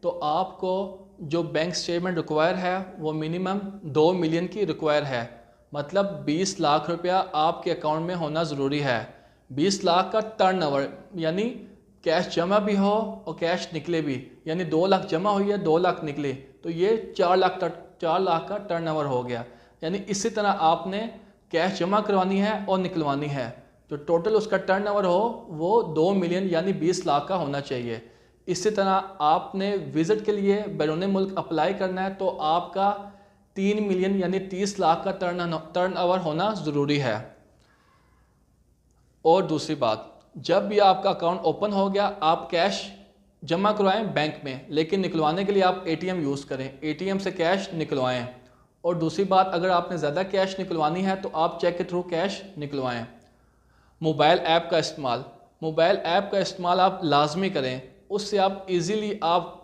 तो आपको जो बैंक स्टेटमेंट रिक्वायर है वो मिनिमम 2 मिलियन की रिक्वायर है। मतलब 20 लाख रुपया आपके अकाउंट में होना ज़रूरी है। 20 लाख का टर्नओवर, यानी कैश जमा भी हो और कैश निकले भी, यानी 2 लाख जमा हुई है 2 लाख निकले, तो ये 4 लाख का टर्नओवर हो गया। यानी इसी तरह आपने कैश जमा करवानी है और निकलवानी है, जो टोटल उसका टर्नओवर हो वो 2 मिलियन यानी 20 लाख का होना चाहिए। इसी तरह आपने विज़िट के लिए बैरून मुल्क अप्लाई करना है तो आपका 3 मिलियन यानी 30 लाख का टर्नओवर होना ज़रूरी है। और दूसरी बात, जब भी आपका अकाउंट ओपन हो गया आप कैश जमा करवाएं बैंक में, लेकिन निकलवाने के लिए आप एटीएम यूज़ करें, एटीएम से कैश निकलवाएं। और दूसरी बात, अगर आपने ज़्यादा कैश निकलवानी है तो आप चेक के थ्रू कैश निकलवाएं। मोबाइल ऐप का इस्तेमाल आप लाजमी करें, उससे आप इजीली आप